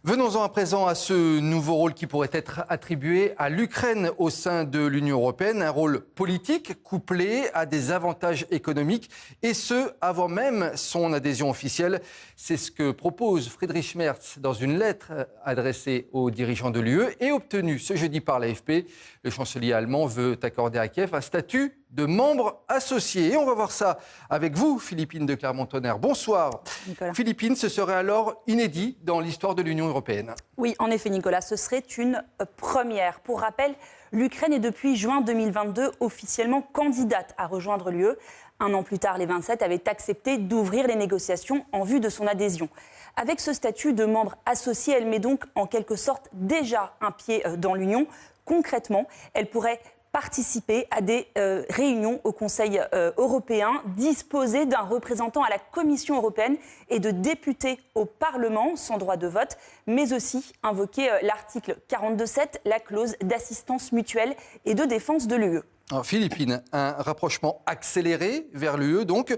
Venons-en à présent à ce nouveau rôle qui pourrait être attribué à l'Ukraine au sein de l'Union européenne, un rôle politique couplé à des avantages économiques, et ce, avant même son adhésion officielle. C'est ce que propose Friedrich Merz dans une lettre adressée aux dirigeants de l'UE et obtenue ce jeudi par l'AFP. Le chancelier allemand veut accorder à Kiev un statut de membre associé. Et on va voir ça avec vous, Philippine de Clermont-Tonnerre. Bonsoir. Nicolas. Philippine, ce serait alors inédit dans l'histoire de l'Union européenne. Oui, en effet, Nicolas, ce serait une première. Pour rappel, l'Ukraine est depuis juin 2022 officiellement candidate à rejoindre l'UE. Un an plus tard, les 27 avaient accepté d'ouvrir les négociations en vue de son adhésion. Avec ce statut de membre associé, elle met donc en quelque sorte déjà un pied dans l'Union. Concrètement, elle pourrait participer à des réunions au Conseil européen, disposer d'un représentant à la Commission européenne et de députés au Parlement sans droit de vote, mais aussi invoquer l'article 42.7, la clause d'assistance mutuelle et de défense de l'UE. Alors, Philippine, un rapprochement accéléré vers l'UE, donc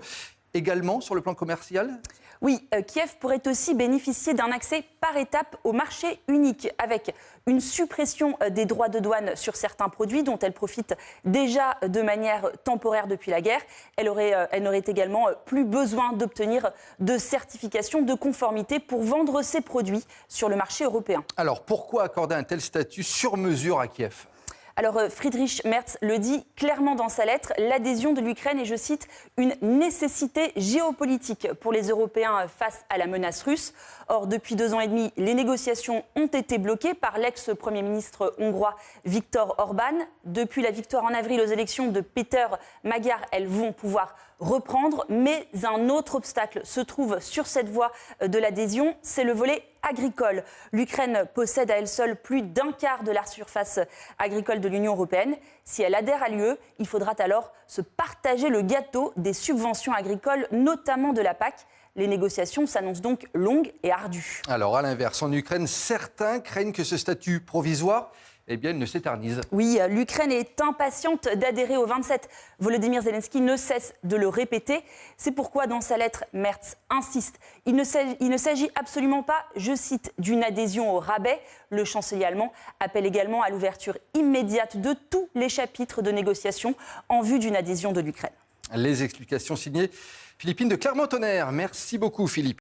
également sur le plan commercial ? Oui, Kiev pourrait aussi bénéficier d'un accès par étapes au marché unique, avec une suppression des droits de douane sur certains produits dont elle profite déjà de manière temporaire depuis la guerre. Elle n'aurait également plus besoin d'obtenir de certification de conformité pour vendre ses produits sur le marché européen. Alors, pourquoi accorder un tel statut sur mesure à Kiev ? Alors Friedrich Merz le dit clairement dans sa lettre, l'adhésion de l'Ukraine est, je cite, une nécessité géopolitique pour les Européens face à la menace russe. Or, depuis 2 ans et demi, les négociations ont été bloquées par l'ex-premier ministre hongrois Viktor Orban. Depuis la victoire en avril aux élections de Péter Magyar, elles vont pouvoir reprendre. Mais un autre obstacle se trouve sur cette voie de l'adhésion, c'est le volet agricole. L'Ukraine possède à elle seule plus d'un quart de la surface agricole de l'Union européenne. Si elle adhère à l'UE, il faudra alors se partager le gâteau des subventions agricoles, notamment de la PAC. Les négociations s'annoncent donc longues et ardues. Alors, à l'inverse, en Ukraine, certains craignent que ce statut provisoire il ne s'éternise. Oui, l'Ukraine est impatiente d'adhérer aux 27. Volodymyr Zelensky ne cesse de le répéter. C'est pourquoi, dans sa lettre, Merz insiste. Il ne s'agit absolument pas, je cite, d'une adhésion au rabais. Le chancelier allemand appelle également à l'ouverture immédiate de tous les chapitres de négociation en vue d'une adhésion de l'Ukraine. Les explications signées Philippine de Clermont-Tonnerre. Merci beaucoup, Philippe.